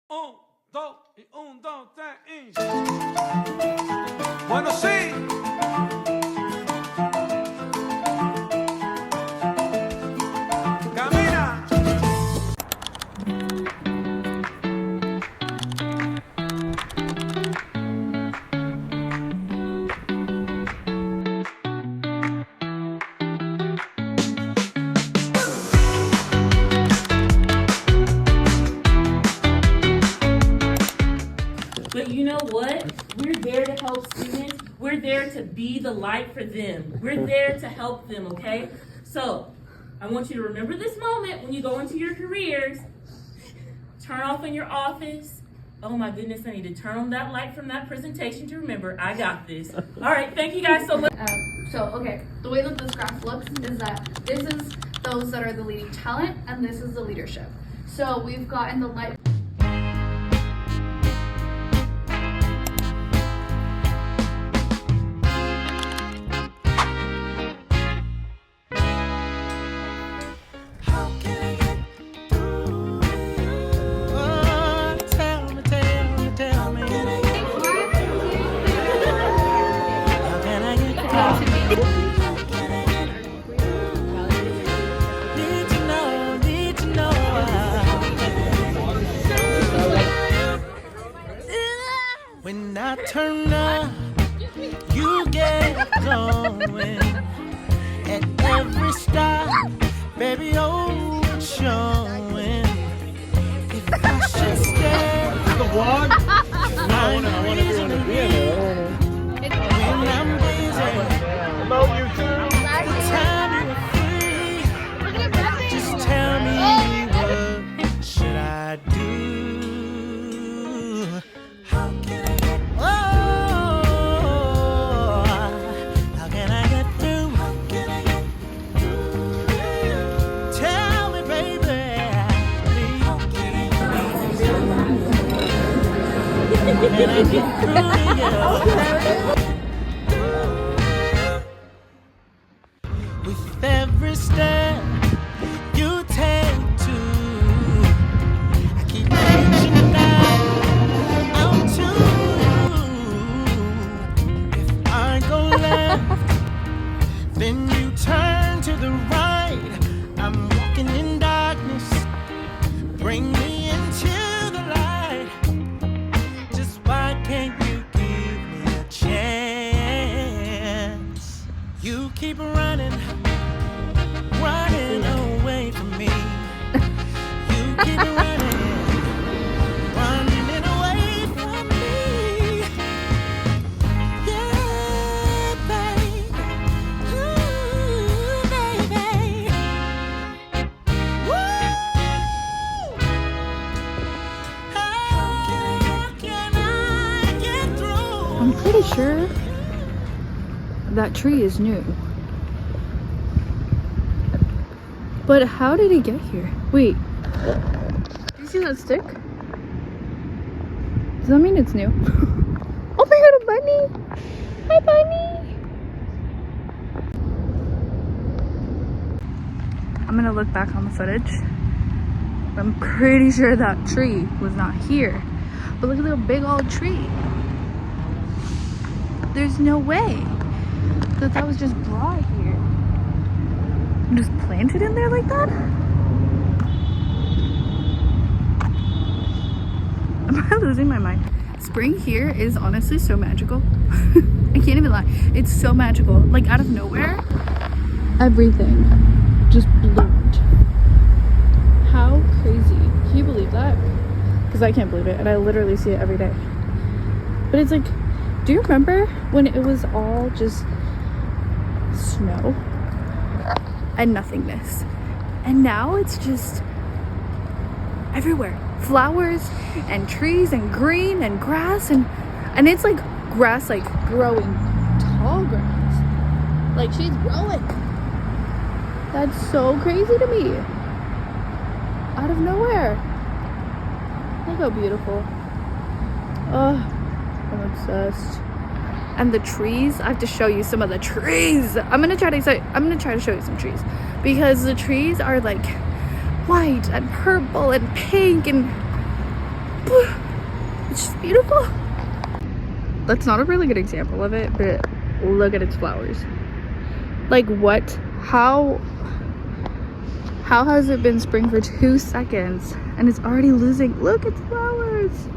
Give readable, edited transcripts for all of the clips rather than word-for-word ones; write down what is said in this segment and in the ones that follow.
Un, dos, y un, dos, tres, y... Bueno, sí. Camina. But you know what? We're there to help students. We're there to be the light for them. We're there to help them, okay? So I want you to remember this moment when you go into your careers. Turn off in your office. Oh my goodness, I need to turn on that light from that presentation to remember I got this. All right, thank you guys so much. Okay, the way that this graph looks is that this is those that are the leading talent and this is the leadership. So we've gotten the light. When I turn up, you get going. At every stop, baby, oh, it's showing. If I should stay, The vlog? I'm I want everyone to be in it. when I'm busy. About you too. The time you're free, just tell me what should I do? How can I get? Oh, how can I get through? How can I get through? Tell me, baby. How can I get through to you? With every step you take to, I keep reaching out to you. If I go left, then you turn to the right. I'm walking in darkness, bring me into the light. Just why can't you give me a chance? You keep running away from me. You keep running away from me. Yeah, baby. Ooh, baby. Woo! How can I get through? I'm pretty sure that tree is new. But how did it get here? Wait. Do you see that stick? Does that mean it's new? Oh my god, a bunny! Hi, bunny! I'm gonna look back on the footage. I'm pretty sure that tree was not here. But look at the big old tree. There's no way that was just brought here. Just planted in there like that? Am I losing my mind? Spring here is honestly so magical. I can't even lie. It's so magical. Like out of nowhere, everything just bloomed. How crazy. Can you believe that? Because I can't believe it and I literally see it every day. But it's like, do you remember when it was all just snow and nothingness? And now it's just everywhere. Flowers and trees and green and grass and it's like grass like growing tall grass. Like she's growing. That's so crazy to me. Out of nowhere. Look how beautiful. Oh, I'm obsessed. And the trees, I have to show you some of the trees. I'm gonna try to show you some trees because the trees are like white and purple and pink and It's just beautiful. That's not a really good example of it, but look at its flowers. Like what? How has it been spring for 2 seconds and it's already losing? Look, its flowers.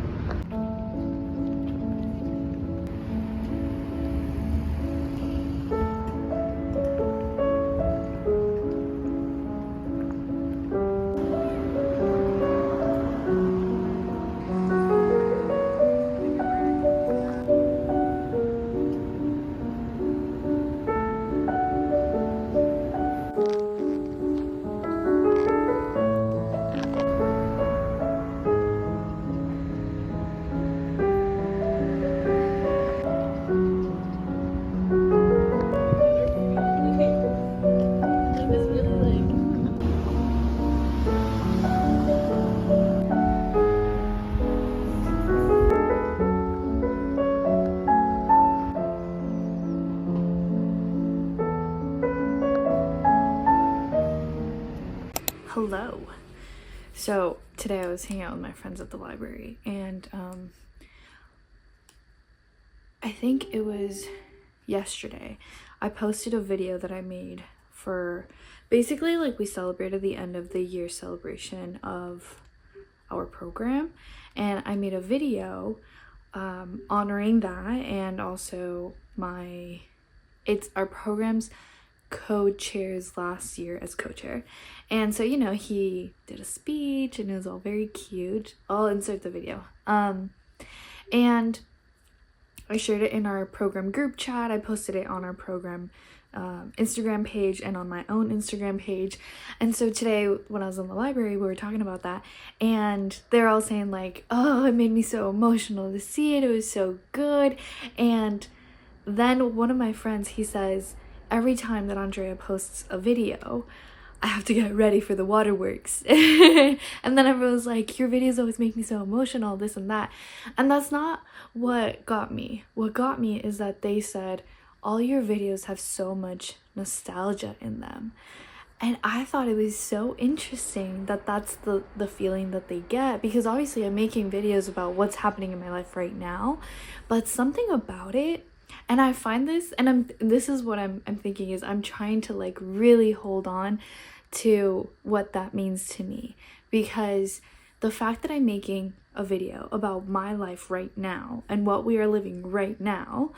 Hello. So today I was hanging out with my friends at the library, and I think it was yesterday I posted a video that I made for basically like we celebrated the end of the year celebration of our program, and I made a video honoring that, and also it's our program's co-chairs last year as co-chair, and so, you know, he did a speech and it was all very cute. I'll insert the video. And I shared it in our program group chat. I posted it on our program Instagram page and on my own Instagram page. And so today when I was in the library, we were talking about that, and they're all saying like, oh, it made me so emotional to see it. It was so good. And then one of my friends, he says, every time that Andrea posts a video, I have to get ready for the waterworks. And then everyone's like, your videos always make me so emotional, this and that. And that's not what got me. What got me is that they said, all your videos have so much nostalgia in them. And I thought it was so interesting that that's the feeling that they get, because obviously I'm making videos about what's happening in my life right now, but something about it. And I find this, and this is what I'm thinking, is I'm trying to like really hold on to what that means to me, because the fact that I'm making a video about my life right now and what we are living right now,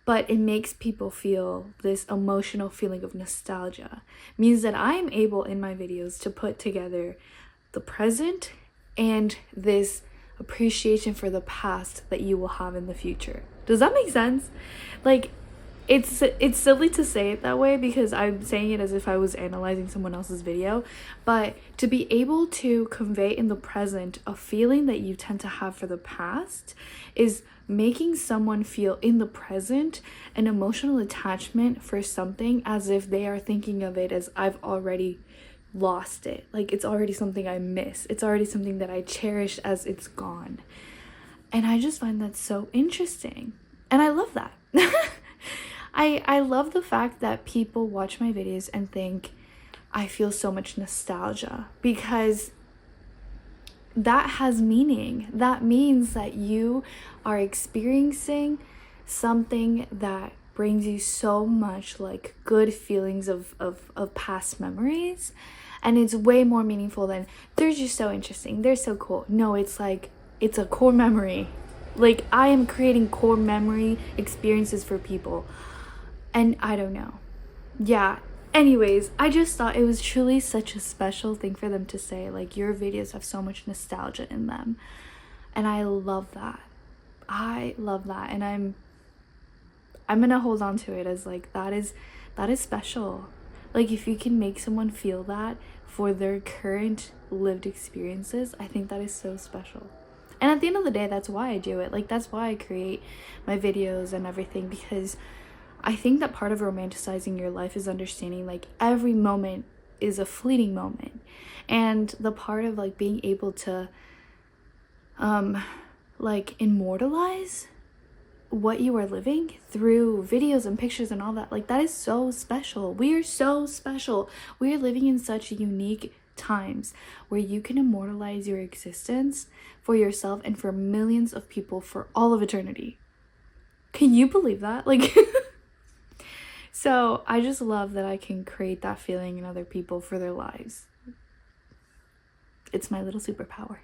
but it makes people feel this emotional feeling of nostalgia, means that I'm able in my videos to put together the present and this appreciation for the past that you will have in the future. Does that make sense? Like, it's silly to say it that way because I'm saying it as if I was analyzing someone else's video, but to be able to convey in the present a feeling that you tend to have for the past is making someone feel in the present an emotional attachment for something, as if they are thinking of it as I've already lost it. Like, it's already something I miss. It's already something that I cherish as it's gone. And I just find that so interesting. And I love that. I love the fact that people watch my videos and think I feel so much nostalgia, because that has meaning. That means that you are experiencing something that brings you so much like good feelings of past memories, and it's way more meaningful than they're just so interesting, they're so cool. No, it's like, it's a core memory. Like, I am creating core memory experiences for people, and I don't know. Yeah, anyways, I just thought it was truly such a special thing for them to say, like, your videos have so much nostalgia in them, and I love that. I love that, and I'm gonna hold on to it as like, that is special. Like, if you can make someone feel that for their current lived experiences, I think that is so special. And at the end of the day, that's why I do it. Like, that's why I create my videos and everything, because I think that part of romanticizing your life is understanding like every moment is a fleeting moment, and the part of like being able to like immortalize what you are living through videos and pictures and all that, like, that is so special. We are so special. We are living in such a unique times where you can immortalize your existence for yourself and for millions of people for all of eternity. Can you believe that? Like, so I just love that I can create that feeling in other people for their lives. It's my little superpower.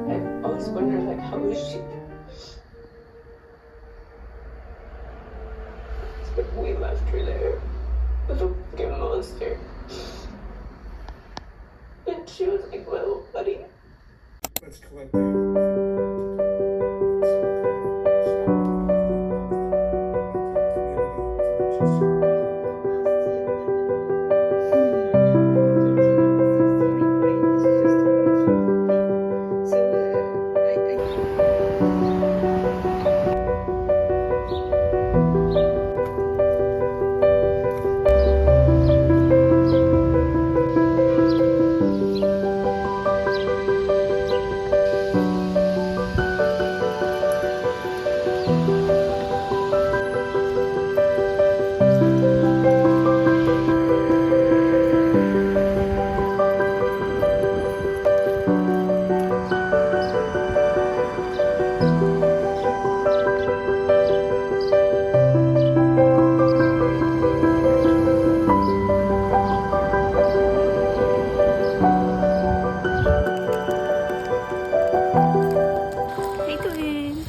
I always wonder, like, how is she? But we left her there with a fucking monster. And she was like, my little buddy. Let's collect Hey, Quinn.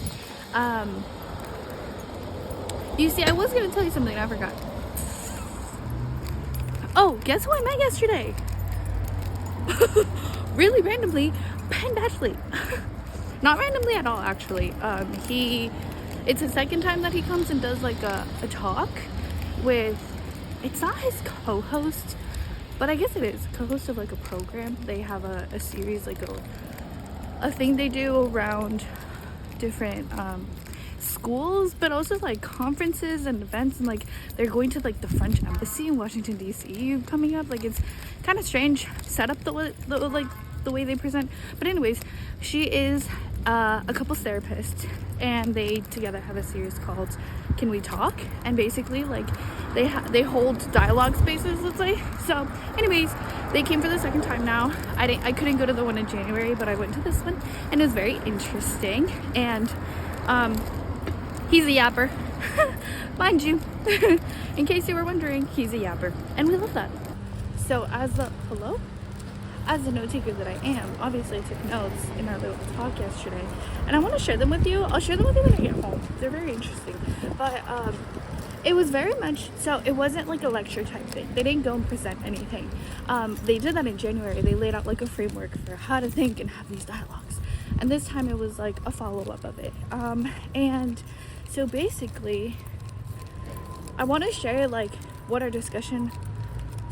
You see, I was gonna tell you something, I forgot. Oh, guess who I met yesterday? Really randomly, Penn Badgley. Not randomly at all, actually. It's the second time that he comes and does like a talk with, it's not his co-host, but I guess it is co-host of like a program. They have a series, like a thing they do around different schools, but also like conferences and events, and like they're going to like the French embassy in Washington DC coming up. Like, it's kind of strange setup the way they present. But anyways, she is a couples therapist, and they together have a series called Can We Talk? And basically, like, they hold dialogue spaces, let's say. So anyways, they came for the second time now. I couldn't go to the one in January, but I went to this one, and it was very interesting. And he's a yapper. Mind you. In case you were wondering, he's a yapper, and we love that. So as a note taker that I am, obviously I took notes in our little talk yesterday, and I want to share them with you. I'll share them with you when I get home. They're very interesting. But it was very much, so it wasn't like a lecture type thing. They didn't go and present anything. They did that in January. They laid out like a framework for how to think and have these dialogues. And this time it was like a follow-up of it. And so basically, I want to share like what our discussion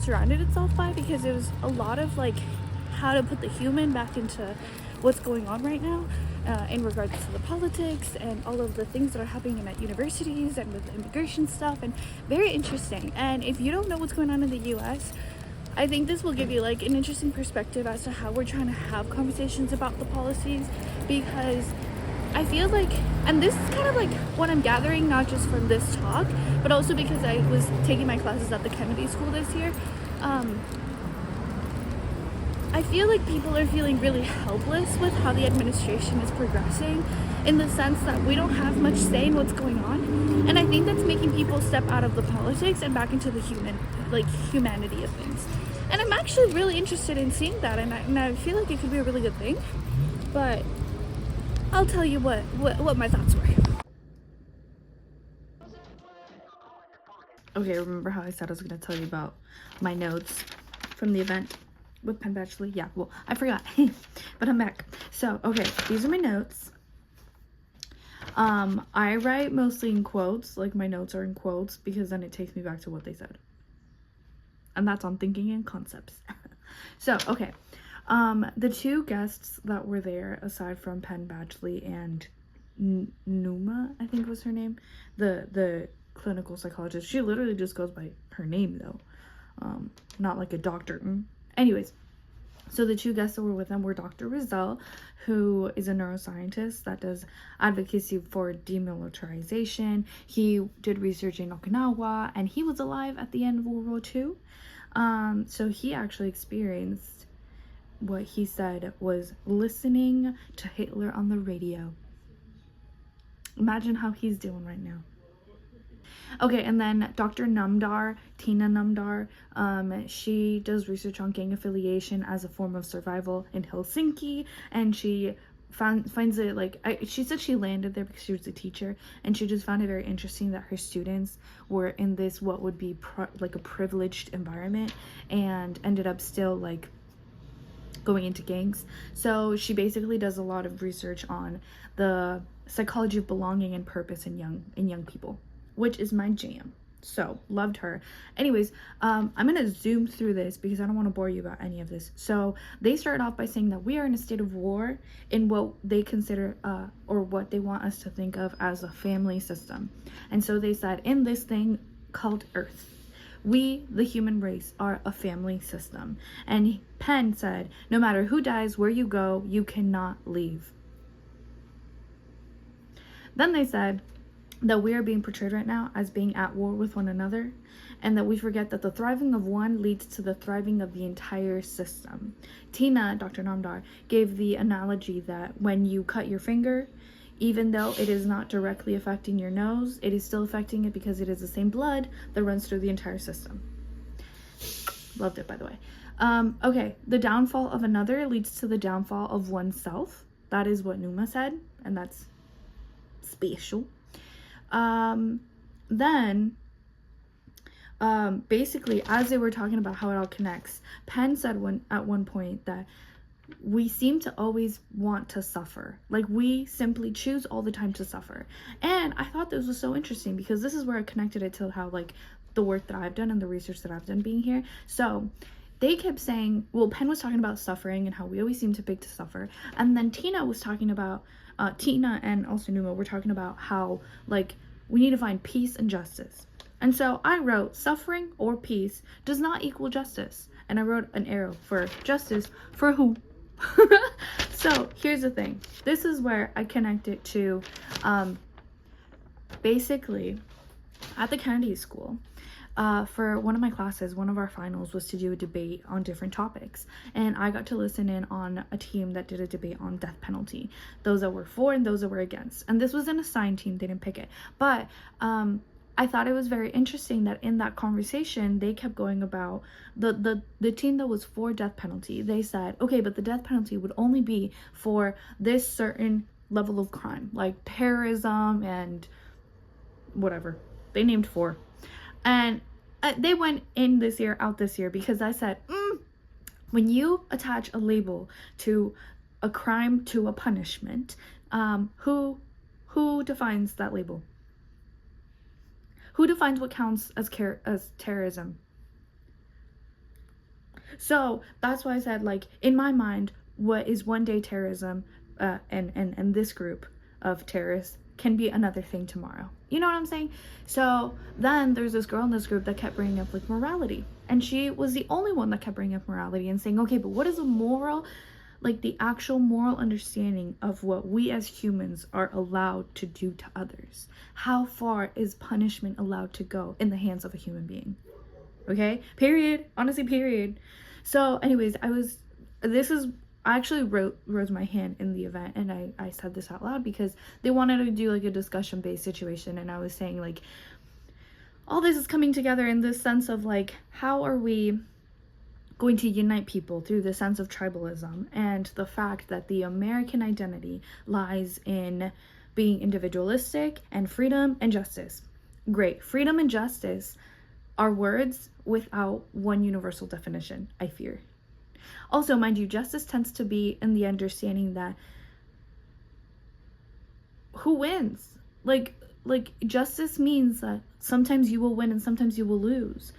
surrounded itself by, because it was a lot of like how to put the human back into what's going on right now in regards to the politics and all of the things that are happening at universities and with immigration stuff, and very interesting. And if you don't know what's going on in the US, I think this will give you like an interesting perspective as to how we're trying to have conversations about the policies, because I feel like, and this is kind of like what I'm gathering, not just from this talk, but also because I was taking my classes at the Kennedy School this year. I feel like people are feeling really helpless with how the administration is progressing, in the sense that we don't have much say in what's going on. And I think that's making people step out of the politics and back into the humanity of things. And I'm actually really interested in seeing that, and I feel like it could be a really good thing. But I'll tell you what my thoughts were. Okay, remember how I said I was going to tell you about my notes from the event with Penn Badgley? Yeah, well, I forgot. But I'm back. So, okay, these are my notes. I write mostly in quotes, like my notes are in quotes, because then it takes me back to what they said. And that's on thinking and concepts. So, okay. The two guests that were there, aside from Penn Badgley and Numa, I think was her name, the clinical psychologist. She literally just goes by her name, though. Not like a doctor. Anyways, so the two guests that were with them were Dr. Rizal, who is a neuroscientist that does advocacy for demilitarization. He did research in Okinawa, and he was alive at the end of World War II. So he actually experienced what he said was listening to Hitler on the radio. Imagine how he's doing right now. Okay, and then Dr. Namdar, Tina Namdar, she does research on gang affiliation as a form of survival in Helsinki, and she finds it like, she said she landed there because she was a teacher, and she just found it very interesting that her students were in this what would be like a privileged environment, and ended up still like going into gangs. So she basically does a lot of research on the psychology of belonging and purpose in young people, which is my jam. So loved her. Anyways, I'm gonna zoom through this because I don't want to bore you about any of this. So they started off by saying that we are in a state of war in what they consider or what they want us to think of as a family system. And so they said, in this thing called Earth, we, the human race, are a family system. And Penn said, no matter who dies, where you go, you cannot leave. Then they said that we are being portrayed right now as being at war with one another, and that we forget that the thriving of one leads to the thriving of the entire system. Tina, Dr. Namdar, gave the analogy that when you cut your finger, even though it is not directly affecting your nose, it is still affecting it because it is the same blood that runs through the entire system. Loved it, by the way. Okay, the downfall of another leads to the downfall of oneself. That is what Numa said, and that's spatial. Then basically, as they were talking about how it all connects, Penn said at one point that we seem to always want to suffer. Like, we simply choose all the time to suffer. And I thought this was so interesting because this is where I connected it to how, like, the work that I've done and the research that I've done being here. So they kept saying, well, Penn was talking about suffering and how we always seem to pick to suffer. And then Tina was talking about, Tina and also Numa were talking about how, like, we need to find peace and justice. And so I wrote, suffering or peace does not equal justice. And I wrote an arrow for justice for who? So here's the thing. This is where I connect it to, basically, at the Kennedy School, for one of my classes, one of our finals was to do a debate on different topics, and I got to listen in on a team that did a debate on death penalty, those that were for and those that were against. And this was an assigned team, they didn't pick it, but I thought it was very interesting that in that conversation they kept going about the team that was for death penalty. They said, okay, but the death penalty would only be for this certain level of crime, like terrorism and whatever they named 4. And they went in this year, out this year, because I said, when you attach a label to a crime, to a punishment, who defines that label? Who defines what counts as terrorism? So that's why I said, like, in my mind, what is one day terrorism and this group of terrorists can be another thing tomorrow. You know what I'm saying? So then there's this girl in this group that kept bringing up, like, morality. And she was the only one that kept bringing up morality and saying, okay, but what is a moral, like the actual moral understanding of what we as humans are allowed to do to others? How far is punishment allowed to go in the hands of a human being? Okay? Period. Honestly, period. So anyways, I actually rose my hand in the event, and I said this out loud because they wanted to do like a discussion based situation, and I was saying, like, all this is coming together in this sense of, like, how are we going to unite people through the sense of tribalism and the fact that the American identity lies in being individualistic and freedom and justice. Great. Freedom and justice are words without one universal definition, I fear. Also, mind you, justice tends to be in the understanding that who wins? Like justice means that sometimes you will win and sometimes you will lose.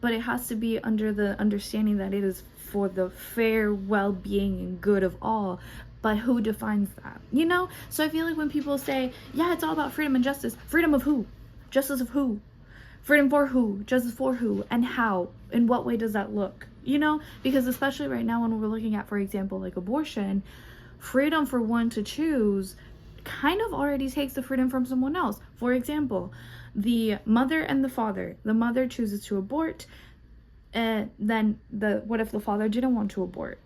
But it has to be under the understanding that it is for the fair well-being and good of all. But who defines that, you know? So I feel like when people say, yeah, it's all about freedom and justice, freedom of who? Justice of who? Freedom for who? Justice for who? And how? In what way does that look? You know? Because especially right now when we're looking at, for example, like abortion, freedom for one to choose kind of already takes the freedom from someone else. For example, the mother and the father. The mother chooses to abort, and then what if the father didn't want to abort?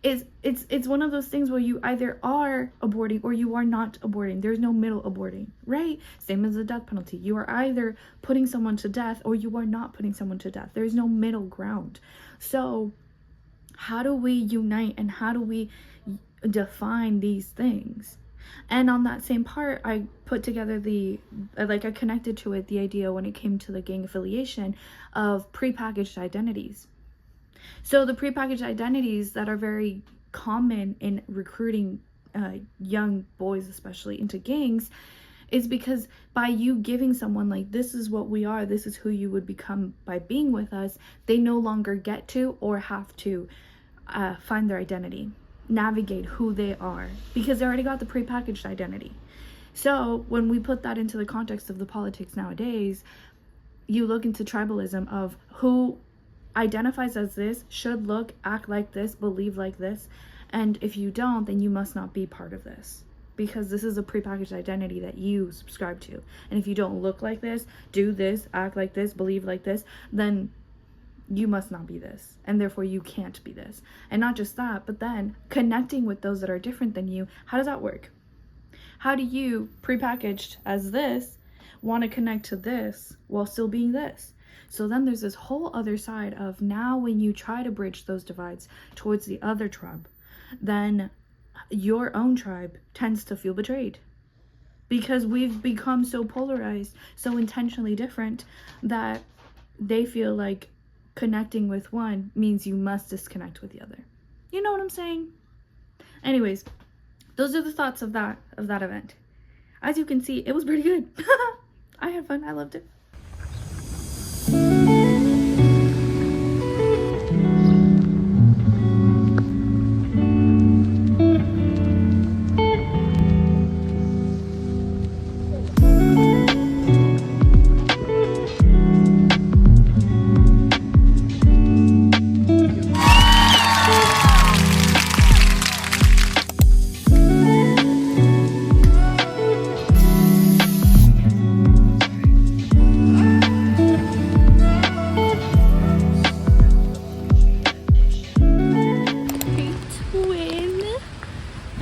It's one of those things where you either are aborting or you are not aborting. There's no middle aborting, right? Same as the death penalty. You are either putting someone to death or you are not putting someone to death. There's no middle ground. So how do we unite and how do we define these things? And on that same part, I put together I connected to it the idea when it came to the gang affiliation of prepackaged identities. So the prepackaged identities that are very common in recruiting young boys, especially into gangs, is because by you giving someone like, this is what we are, this is who you would become by being with us, they no longer get to or have to find their identity, navigate who they are, because they already got the prepackaged identity. So when we put that into the context of the politics nowadays, you look into tribalism of who identifies as this, should look, act like this, believe like this, and if you don't, then you must not be part of this, because this is a prepackaged identity that you subscribe to. And if you don't look like this, do this, act like this, believe like this, then you must not be this, and therefore you can't be this. And not just that, but then connecting with those that are different than you. How does that work? How do you, prepackaged as this, want to connect to this while still being this? So then there's this whole other side of, now when you try to bridge those divides towards the other tribe, then your own tribe tends to feel betrayed, because we've become so polarized, so intentionally different, that they feel like connecting with one means you must disconnect with the other. You know what I'm saying? Anyways, those are the thoughts of that event. As you can see, it was pretty good. I had fun. I loved it.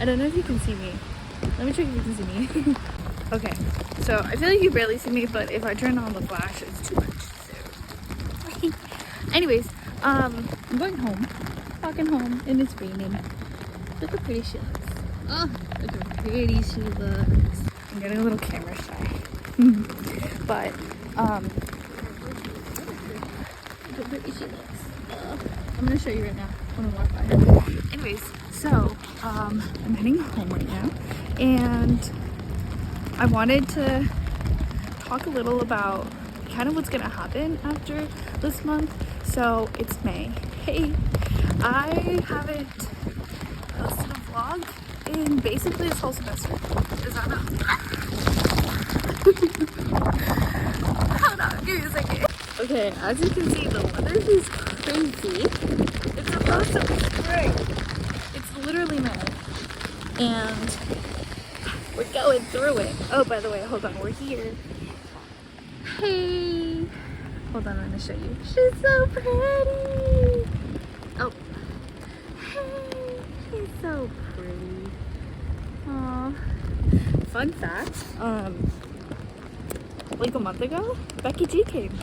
I don't know if you can see me. Let me check if you can see me. Okay, so I feel like you barely see me, but if I turn on the flash, it's too much. So, anyways, I'm going home, walking home, and it's raining. Look how pretty she looks. Oh, look how pretty she looks. I'm getting a little camera shy, but look how pretty she looks. I'm gonna show you right now when I walk by. Anyways, so I'm heading home right now, and I wanted to talk a little about kind of what's gonna happen after this month. So it's May. Hey, I haven't posted a vlog in basically this whole semester. Is that not? Hold on, give me a second. Okay, as you can see, the weather is crazy. It's supposed to be spring. It's literally May, and we're going through it. Oh, by the way, hold on, we're here. Hey, hold on, I'm gonna show you. She's so pretty. Oh, hey, she's so pretty. Aw. Fun fact, like a month ago, Becky G came.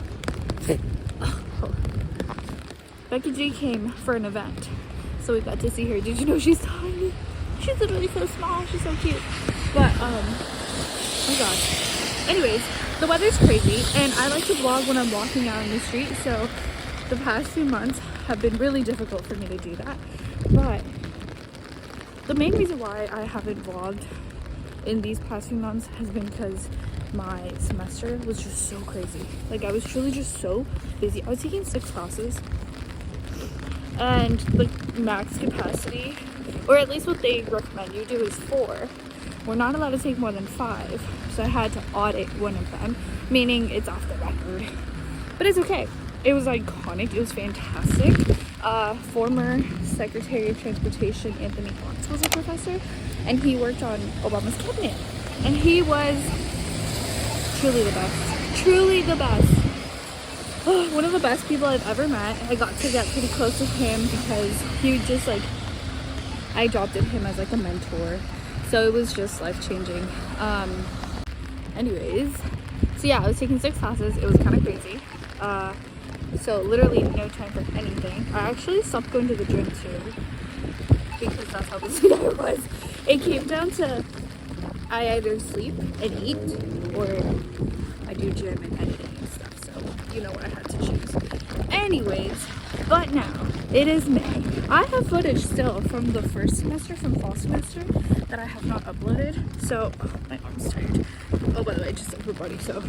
Becky G came for an event, so we got to see her. Did you know she's tiny? She's literally so small. She's so cute. But oh my gosh. Anyways, the weather's crazy, and I like to vlog when I'm walking out in the street. So the past few months have been really difficult for me to do that. But the main reason why I haven't vlogged in these past few months has been because my semester was just so crazy. Like, I was truly just so busy. I was taking 6 classes, and the max capacity, or at least what they recommend you do, is 4. We're not allowed to take more than 5, so I had to audit one of them, meaning it's off the record. But it's okay. It was iconic. It was fantastic. Former Secretary of Transportation Anthony Fox was a professor, and he worked on Obama's cabinet, and he was truly the best. Truly the best. One of the best people I've ever met. I got to get pretty close with him because he just I adopted him as a mentor. So it was just life-changing. Anyways, so yeah, I was taking 6 classes. It was kind of crazy. So literally no time for anything. I actually stopped going to the gym too because that's how busy I was. It came down to I either sleep and eat, or I do gym and editing and stuff. So you know what I had to choose. Anyways, but now it is May. I have footage still from the first semester, from fall semester, that I have not uploaded. So my arm's tired. Oh, by the way, just upper body. So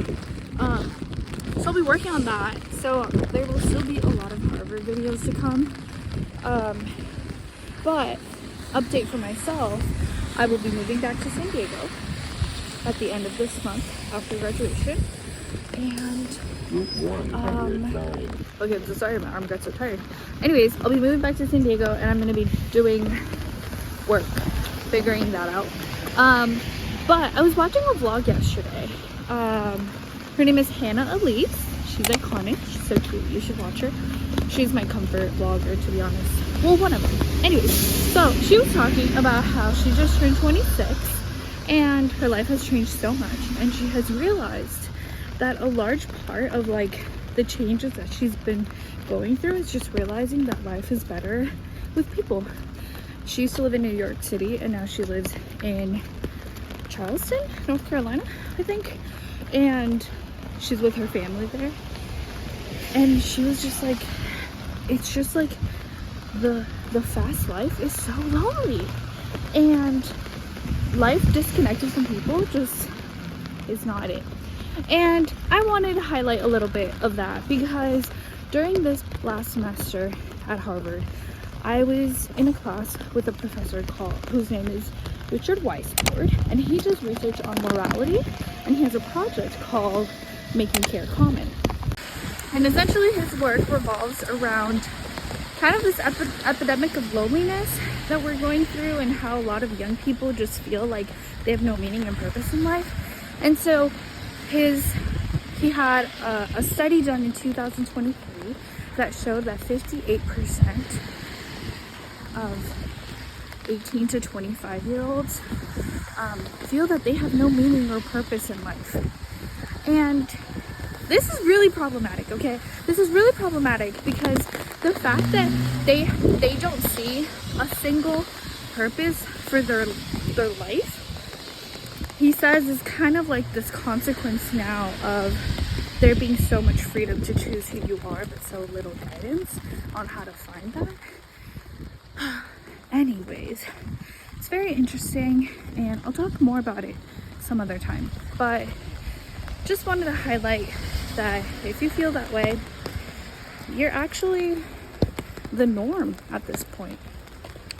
I'll be working on that. So there will still be a lot of Harvard videos to come. But update for myself, I will be moving back to San Diego at the end of this month after graduation. And okay, I'm so sorry, my arm got so tired. Anyways, I'll be moving back to San Diego, and I'm gonna be doing work, figuring that out. But I was watching a vlog yesterday. Her name is Hannah Elise. She's iconic. She's so cute. You should watch her. She's my comfort vlogger, to be honest. Well, one of them. Anyways, so she was talking about how she just turned 26 and her life has changed so much, and she has realized that a large part of the changes that she's been going through is just realizing that life is better with people. She used to live in New York City, and now she lives in Charleston, North Carolina, I think, and she's with her family there. And she was just like, it's just the fast life is so lonely, and life disconnected from people just is not it. And I wanted to highlight a little bit of that because during this last semester at Harvard, I was in a class with a professor whose name is Richard Weisford, and he does research on morality, and he has a project called Making Care Common. And essentially his work revolves around kind of this epidemic of loneliness that we're going through, and how a lot of young people just feel like they have no meaning and purpose in life. And so he had a study done in 2023 that showed that 58% of 18 to 25-year-olds feel that they have no meaning or purpose in life. And this is really problematic, okay? This is really problematic because the fact that they don't see a single purpose for their life, he says, is kind of like this consequence now of there being so much freedom to choose who you are, but so little guidance on how to find that. Anyways, it's very interesting, and I'll talk more about it some other time. But just wanted to highlight that if you feel that way, you're actually the norm at this point.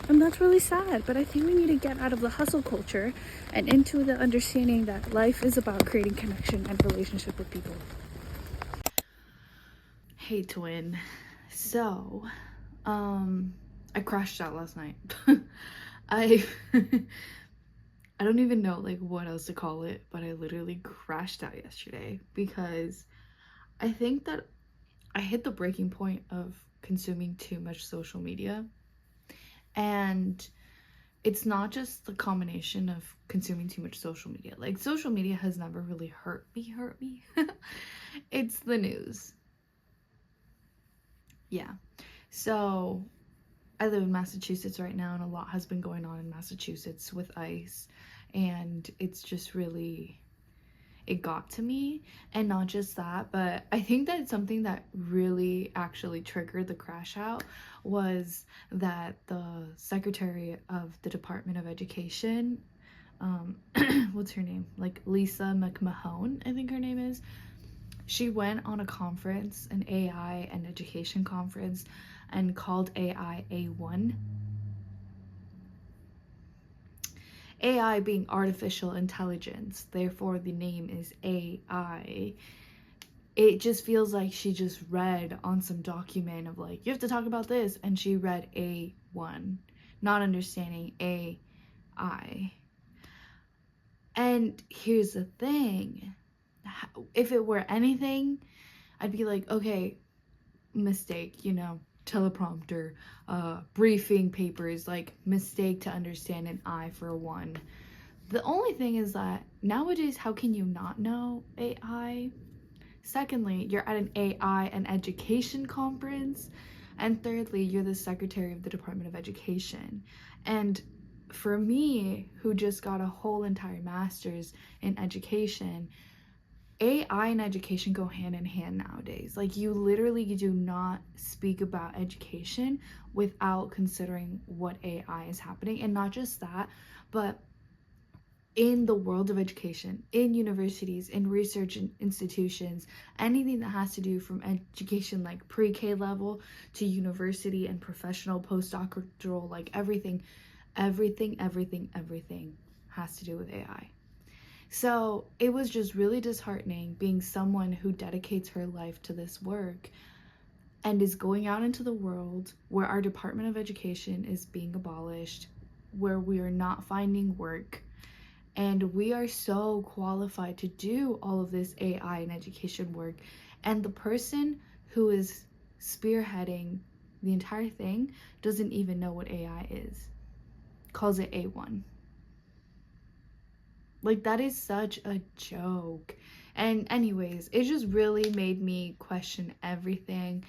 And that's really sad, but I think we need to get out of the hustle culture and into the understanding that life is about creating connection and relationship with people. Hey twin. So, I crashed out last night. I don't even know what else to call it, but I literally crashed out yesterday because I think that I hit the breaking point of consuming too much social media. And it's not just the combination of consuming too much social media. Social media has never really hurt me. It's the news. Yeah. So I live in Massachusetts right now, and a lot has been going on in Massachusetts with ice, and it's just really, it got to me. And not just that, but I think that something that really actually triggered the crash out was that the Secretary of the Department of Education, what's her name? Lisa McMahon, I think her name is. She went on a conference, an AI and education conference, and called AI A1. AI being artificial intelligence, therefore the name is AI. It just feels like she just read on some document of like, you have to talk about this, and she read A1, not understanding AI. And here's the thing, if it were anything, I'd be like, okay, mistake, you know, teleprompter, briefing papers, like mistake to understand an I for a 1. The only thing is that nowadays, how can you not know AI? Secondly, you're at an AI and education conference. And thirdly, you're the secretary of the Department of Education. And for me, who just got a whole entire master's in education, AI and education go hand in hand nowadays. Like, you literally do not speak about education without considering what AI is happening. And not just that, but in the world of education, in universities, in research institutions, anything that has to do from education like pre-K level to university and professional postdoctoral, like everything has to do with AI. So it was just really disheartening being someone who dedicates her life to this work and is going out into the world where our Department of Education is being abolished, where we are not finding work, and we are so qualified to do all of this AI and education work. And the person who is spearheading the entire thing doesn't even know what AI is. Calls it A1. Like, that is such a joke. And anyways, it just really made me question everything.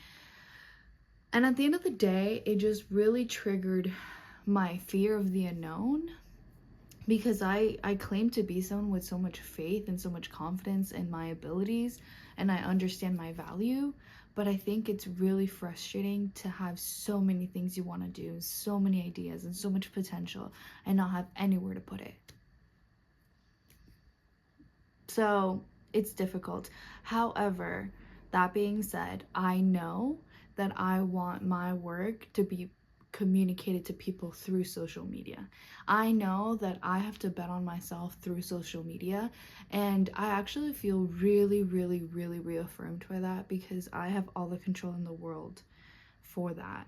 And at the end of the day, it just really triggered my fear of the unknown. Because I claim to be someone with so much faith and so much confidence in my abilities, and I understand my value, but I think it's really frustrating to have so many things you want to do, so many ideas and so much potential, and not have anywhere to put it. So it's difficult. However, that being said, I know that I want my work to be communicated to people through social media. I know that I have to bet on myself through social media, and I actually feel really reaffirmed by that, because I have all the control in the world for that.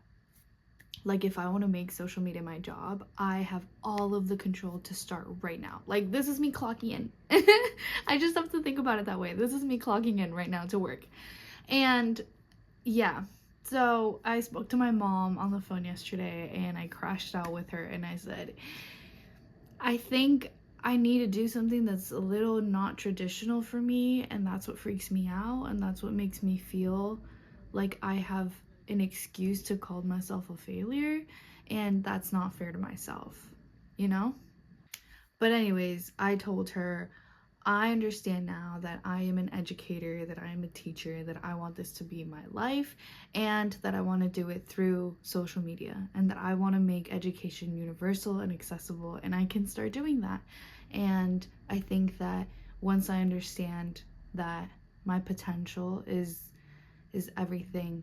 Like, if I want to make social media my job, I have all of the control to start right now. Like, this is me clocking in. I just have to think about it that way. This is me clocking in right now to work. And yeah, so I spoke to my mom on the phone yesterday, and I crashed out with her, and I said, I think I need to do something that's a little not traditional for me, and that's what freaks me out, and that's what makes me feel like I have an excuse to call myself a failure, and that's not fair to myself, you know? But anyways, I told her, I understand now that I am an educator, that I am a teacher, that I want this to be my life, and that I want to do it through social media, and that I want to make education universal and accessible, and I can start doing that. And I think that once I understand that my potential is everything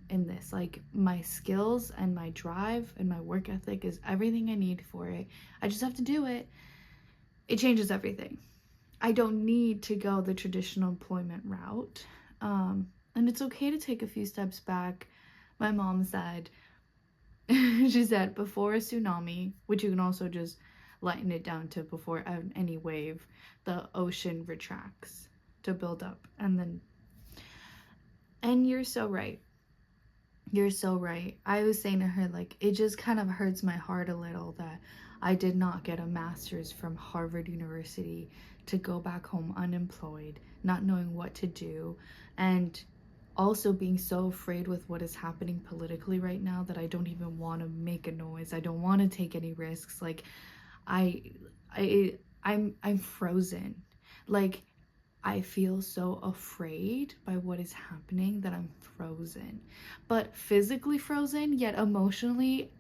in this, like my skills and my drive and my work ethic is everything I need for it, I just have to do it. It changes everything. I don't need to go the traditional employment route. And it's okay to take a few steps back. My mom said, she said, before a tsunami, which you can also just lighten it down to before any wave, the ocean retracts to build up. And you're so right. You're so right. I was saying to her, like, it just kind of hurts my heart a little that I did not get a master's from Harvard University to go back home unemployed, not knowing what to do, and also being so afraid with what is happening politically right now that I don't even want to make a noise. I don't want to take any risks. Like, I'm frozen. Like, I feel so afraid by what is happening that I'm frozen, but physically frozen, yet emotionally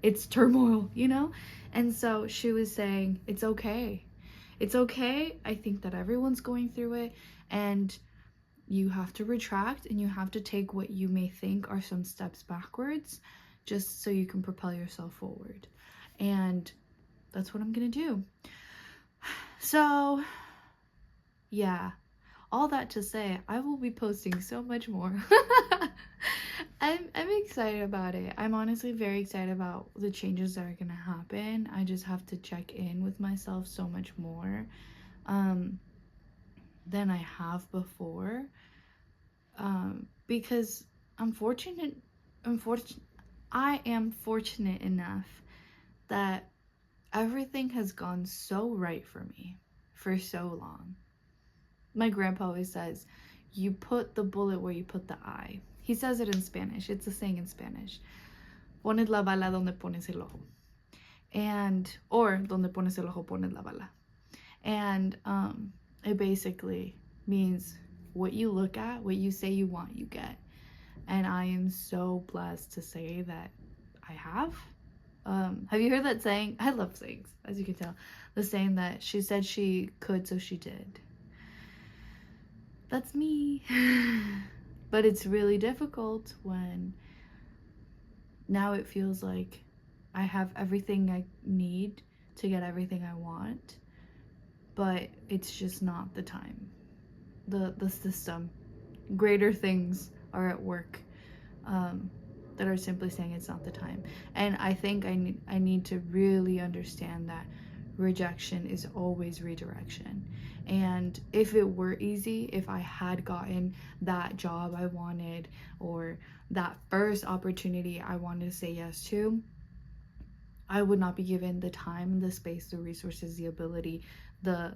it's turmoil, you know? And so she was saying, it's okay. It's okay. I think that everyone's going through it, and you have to retract and you have to take what you may think are some steps backwards just so you can propel yourself forward. And that's what I'm gonna do. So yeah, all that to say, I will be posting so much more. I'm excited about it. I'm honestly very excited about the changes that are gonna happen. I just have to check in with myself so much more than I have before, because I am fortunate enough that everything has gone so right for me for so long. My grandpa always says, you put the bullet where you put the eye. He says it in Spanish. It's a saying in Spanish. Pones la bala donde pones el ojo. Or donde pones el ojo, pones la bala. And it basically means what you look at, what you say you want, you get. And I am so blessed to say that I have. Have you heard that saying? I love sayings, as you can tell. The saying that she said she could, so she did. That's me. But it's really difficult when now it feels like I have everything I need to get everything I want, but it's just not the time. The system, greater things are at work that are simply saying it's not the time. And I think I need to really understand that rejection is always redirection. And if it were easy, if I had gotten that job I wanted or that first opportunity I wanted to say yes to, I would not be given the time, the space, the resources, the ability, the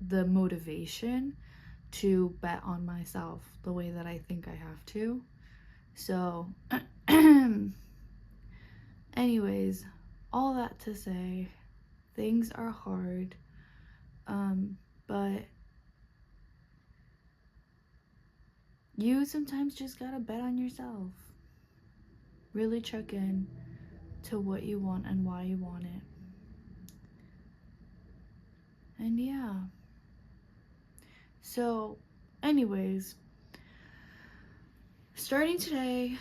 motivation to bet on myself the way that I think I have to. So anyways, all that to say, things are hard, but you sometimes just gotta bet on yourself. Really check in to what you want and why you want it. And yeah. So anyways, starting today,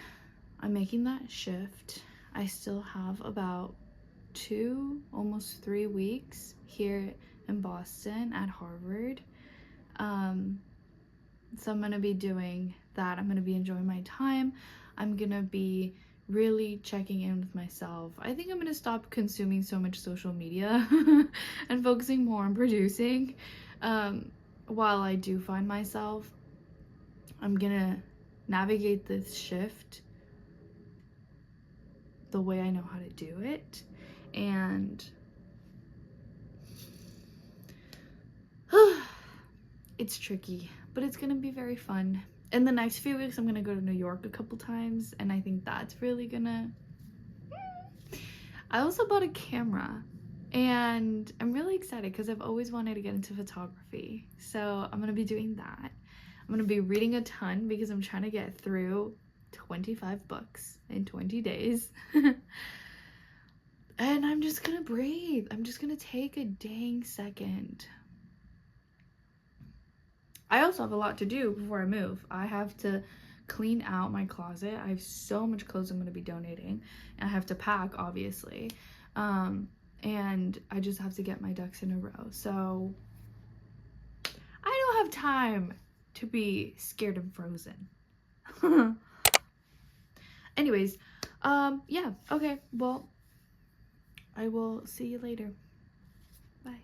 I'm making that shift. I still have about 2, almost 3 weeks here in Boston at Harvard. So I'm gonna be doing that. I'm gonna be enjoying my time. I'm gonna be really checking in with myself. I think I'm gonna stop consuming so much social media and focusing more on producing. While I do find myself, I'm gonna navigate this shift the way I know how to do it. And it's tricky, but it's gonna be very fun. In the next few weeks, I'm gonna go to New York a couple times, and I think that's really gonna... I also bought a camera, and I'm really excited because I've always wanted to get into photography. So I'm gonna be doing that. I'm gonna be reading a ton because I'm trying to get through 25 books in 20 days. And I'm just gonna breathe. I'm just gonna take a dang second. I also have a lot to do before I move. I have to clean out my closet. I have so much clothes I'm gonna be donating. And I have to pack, obviously. And I just have to get my ducks in a row. So I don't have time to be scared and frozen. Anyways, yeah, okay, well, I will see you later. Bye.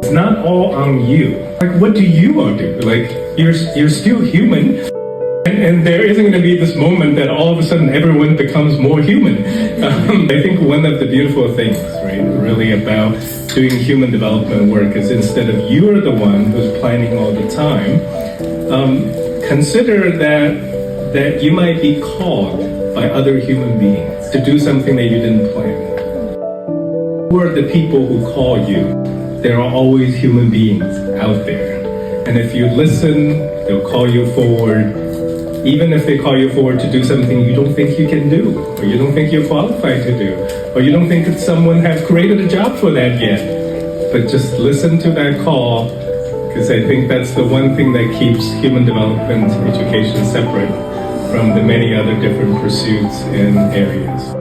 It's not all on you. Like, what do you want to do? Like, you're still human. And there isn't going to be this moment that all of a sudden everyone becomes more human. I think one of the beautiful things, right, really about doing human development work is instead of you're the one who's planning all the time, consider that you might be called by other human beings to do something that you didn't plan. Who are the people who call you? There are always human beings out there. And if you listen, they'll call you forward. Even if they call you forward to do something you don't think you can do, or you don't think you're qualified to do, or you don't think that someone has created a job for that yet, but just listen to that call, because I think that's the one thing that keeps human development education separate from the many other different pursuits and areas.